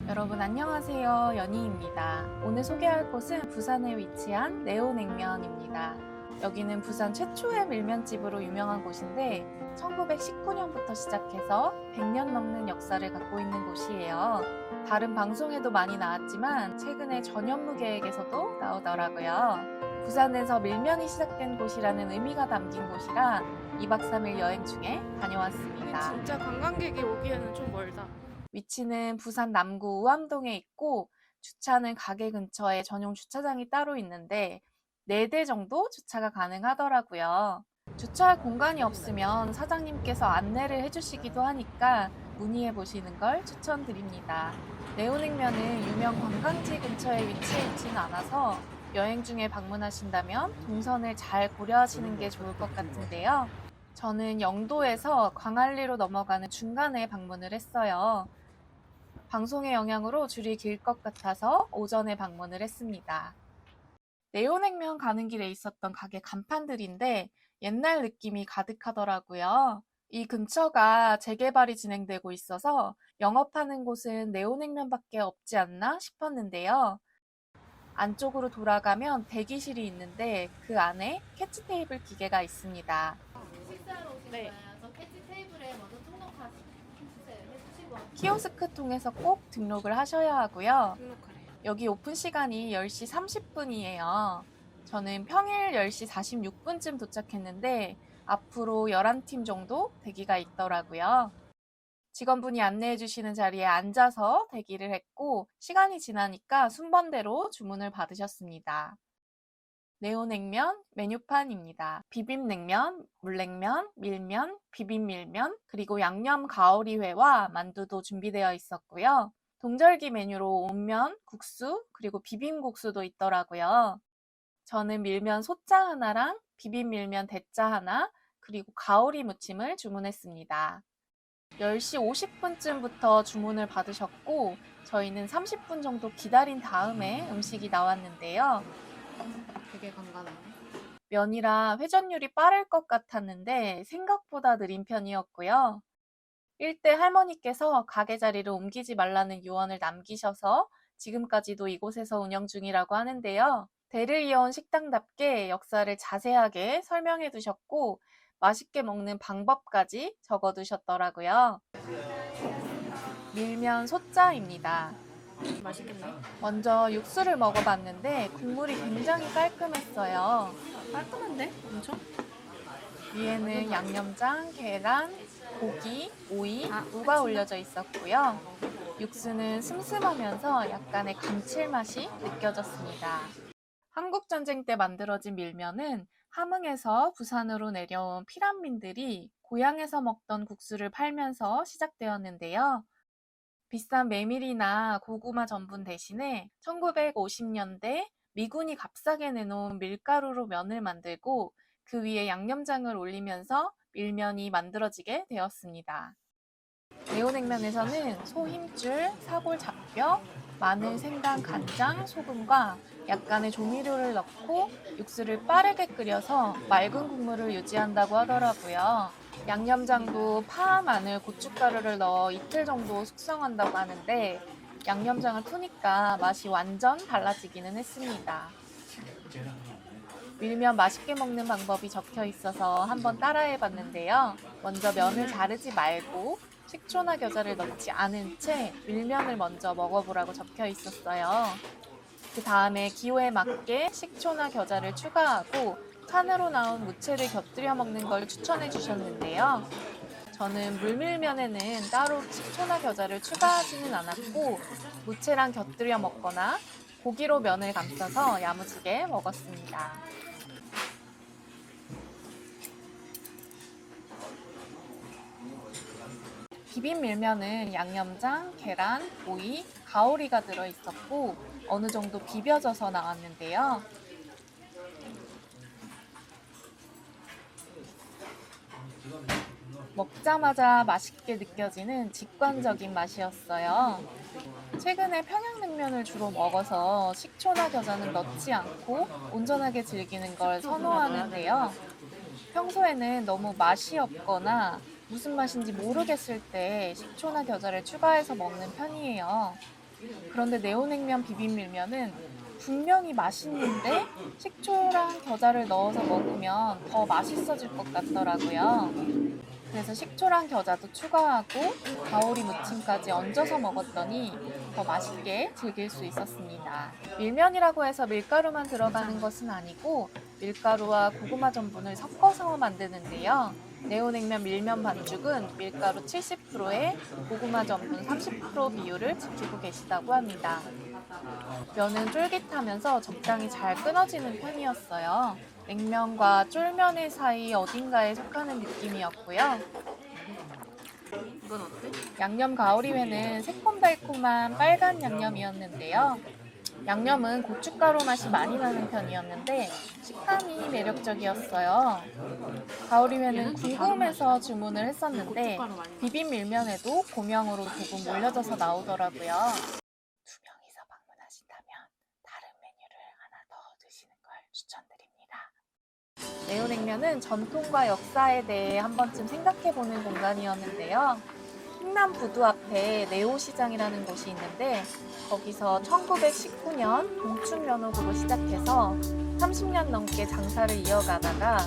여러분 안녕하세요. 연희입니다. 오늘 소개할 곳은 부산에 위치한 네오냉면입니다. 여기는 부산 최초의 밀면집으로 유명한 곳인데 1919년부터 시작해서 100년 넘는 역사를 갖고 있는 곳이에요. 다른 방송에도 많이 나왔지만 최근에 전현무 계획에서도 나오더라고요. 부산에서 밀면이 시작된 곳이라는 의미가 담긴 곳이라 2박 3일 여행 중에 다녀왔습니다. 진짜 관광객이 오기에는 좀 멀다. 위치는 부산 남구 우암동에 있고 주차는 가게 근처에 전용 주차장이 따로 있는데 4대 정도 주차가 가능하더라고요. 주차할 공간이 없으면 사장님께서 안내를 해주시기도 하니까 문의해 보시는 걸 추천드립니다. 네오냉면은 유명 관광지 근처에 위치해 있지는 않아서 여행 중에 방문하신다면 동선을 잘 고려하시는 게 좋을 것 같은데요. 저는 영도에서 광안리로 넘어가는 중간에 방문을 했어요. 방송의 영향으로 줄이 길 것 같아서 오전에 방문을 했습니다. 네오냉면 가는 길에 있었던 가게 간판들인데 옛날 느낌이 가득하더라고요. 이 근처가 재개발이 진행되고 있어서 영업하는 곳은 네오냉면밖에 없지 않나 싶었는데요. 안쪽으로 돌아가면 대기실이 있는데 그 안에 캐치 테이블 기계가 있습니다. 식사하러 오실 네. 거예요. 저 캐치 테이블에 먼저 해주시고 키오스크 통해서 꼭 등록을 하셔야 하고요. 등록하래요. 여기 오픈 시간이 10시 30분이에요. 저는 평일 10시 46분쯤 도착했는데 앞으로 11팀 정도 대기가 있더라고요. 직원분이 안내해 주시는 자리에 앉아서 대기를 했고 시간이 지나니까 순번대로 주문을 받으셨습니다. 네오냉면 메뉴판입니다. 비빔냉면, 물냉면, 밀면, 비빔밀면, 그리고 양념 가오리회와 만두도 준비되어 있었고요. 동절기 메뉴로 온면, 국수, 그리고 비빔국수도 있더라고요. 저는 밀면 소자 하나랑 비빔밀면 대짜 하나, 그리고 가오리 무침을 주문했습니다. 10시 50분쯤부터 주문을 받으셨고 저희는 30분 정도 기다린 다음에 음식이 나왔는데요. 되게 간간하네. 면이라 회전율이 빠를 것 같았는데 생각보다 느린 편이었고요. 일대 할머니께서 가게 자리를 옮기지 말라는 유언을 남기셔서 지금까지도 이곳에서 운영 중이라고 하는데요. 대를 이어온 식당답게 역사를 자세하게 설명해 두셨고 맛있게 먹는 방법까지 적어 두셨더라고요. 밀면 소자입니다. 맛있겠네. 먼저 육수를 먹어봤는데 국물이 굉장히 깔끔했어요. 깔끔한데? 엄청? 위에는 양념장, 계란, 고기, 오이, 무가 올려져 있었고요. 육수는 슴슴하면서 약간의 감칠맛이 느껴졌습니다. 한국전쟁 때 만들어진 밀면은 함흥에서 부산으로 내려온 피란민들이 고향에서 먹던 국수를 팔면서 시작되었는데요. 비싼 메밀이나 고구마 전분 대신에 1950년대 미군이 값싸게 내놓은 밀가루로 면을 만들고 그 위에 양념장을 올리면서 밀면이 만들어지게 되었습니다. 네오냉면에서는 소 힘줄, 사골 잡뼈, 마늘, 생강, 간장, 소금과 약간의 조미료를 넣고 육수를 빠르게 끓여서 맑은 국물을 유지한다고 하더라고요. 양념장도 파, 마늘, 고춧가루를 넣어 이틀 정도 숙성한다고 하는데 양념장을 푸니까 맛이 완전 달라지기는 했습니다. 밀면 맛있게 먹는 방법이 적혀 있어서 한번 따라해 봤는데요. 먼저 면을 자르지 말고 식초나 겨자를 넣지 않은 채 밀면을 먼저 먹어보라고 적혀 있었어요. 그 다음에 기호에 맞게 식초나 겨자를 추가하고 칸으로 나온 무채를 곁들여 먹는 걸 추천해 주셨는데요. 저는 물밀면에는 따로 식초나 겨자를 추가하지는 않았고 무채랑 곁들여 먹거나 고기로 면을 감싸서 야무지게 먹었습니다. 비빔밀면은 양념장, 계란, 오이, 가오리가 들어있었고 어느 정도 비벼져서 나왔는데요. 먹자마자 맛있게 느껴지는 직관적인 맛이었어요. 최근에 평양냉면을 주로 먹어서 식초나 겨자는 넣지 않고 온전하게 즐기는 걸 선호하는데요. 평소에는 너무 맛이 없거나 무슨 맛인지 모르겠을 때 식초나 겨자를 추가해서 먹는 편이에요. 그런데 네오냉면 비빔밀면은 분명히 맛있는데 식초랑 겨자를 넣어서 먹으면 더 맛있어질 것 같더라고요. 그래서 식초랑 겨자도 추가하고 가오리 무침까지 얹어서 먹었더니 더 맛있게 즐길 수 있었습니다. 밀면이라고 해서 밀가루만 들어가는 것은 아니고 밀가루와 고구마 전분을 섞어서 만드는데요. 네오냉면 밀면 반죽은 밀가루 70%에 고구마 전분 30% 비율을 지키고 계시다고 합니다. 면은 쫄깃하면서 적당히 잘 끊어지는 편이었어요. 냉면과 쫄면의 사이 어딘가에 속하는 느낌이었고요. 이건 어때? 양념 가오리회는 새콤달콤한 빨간 양념이었는데요. 양념은 고춧가루 맛이 많이 나는 편이었는데 식감이 매력적이었어요. 가오리회는 궁금해서 주문을 했었는데 고춧가루 많이 비빔밀면에도 고명으로 조금 올려져서 나오더라고요. 2명이서 방문하신다면 다른 메뉴를 하나 더 드시는 걸 추천드립니다. 네오냉면은 전통과 역사에 대해 한 번쯤 생각해보는 공간이었는데요. 충남 부두 앞에 네오시장이라는 곳이 있는데 거기서 1919년 동춘면옥으로 시작해서 30년 넘게 장사를 이어가다가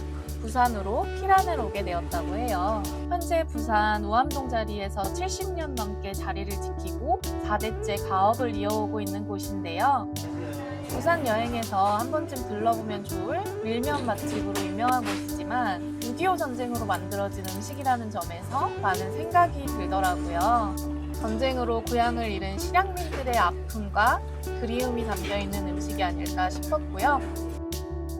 부산으로 피란을 오게 되었다고 해요. 현재 부산 우암동 자리에서 70년 넘게 자리를 지키고 4대째 가업을 이어오고 있는 곳인데요. 부산 여행에서 한 번쯤 들러보면 좋을 밀면 맛집으로 유명한 곳이지만 6.25 전쟁으로 만들어진 음식이라는 점에서 많은 생각이 들더라고요. 전쟁으로 고향을 잃은 실향민들의 아픔과 그리움이 담겨있는 음식이 아닐까 싶었고요.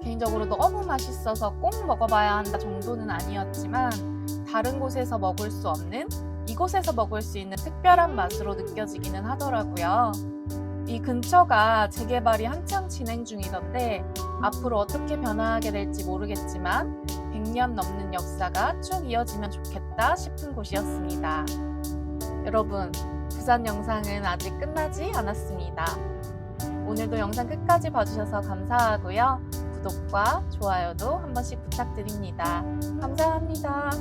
개인적으로 너무 맛있어서 꼭 먹어봐야 한다 정도는 아니었지만 다른 곳에서 먹을 수 없는 이곳에서 먹을 수 있는 특별한 맛으로 느껴지기는 하더라고요. 이 근처가 재개발이 한창 진행 중이던데 앞으로 어떻게 변화하게 될지 모르겠지만 100년 넘는 역사가 쭉 이어지면 좋겠다 싶은 곳이었습니다. 여러분, 부산 영상은 아직 끝나지 않았습니다. 오늘도 영상 끝까지 봐주셔서 감사하고요. 구독과 좋아요도 한 번씩 부탁드립니다. 감사합니다.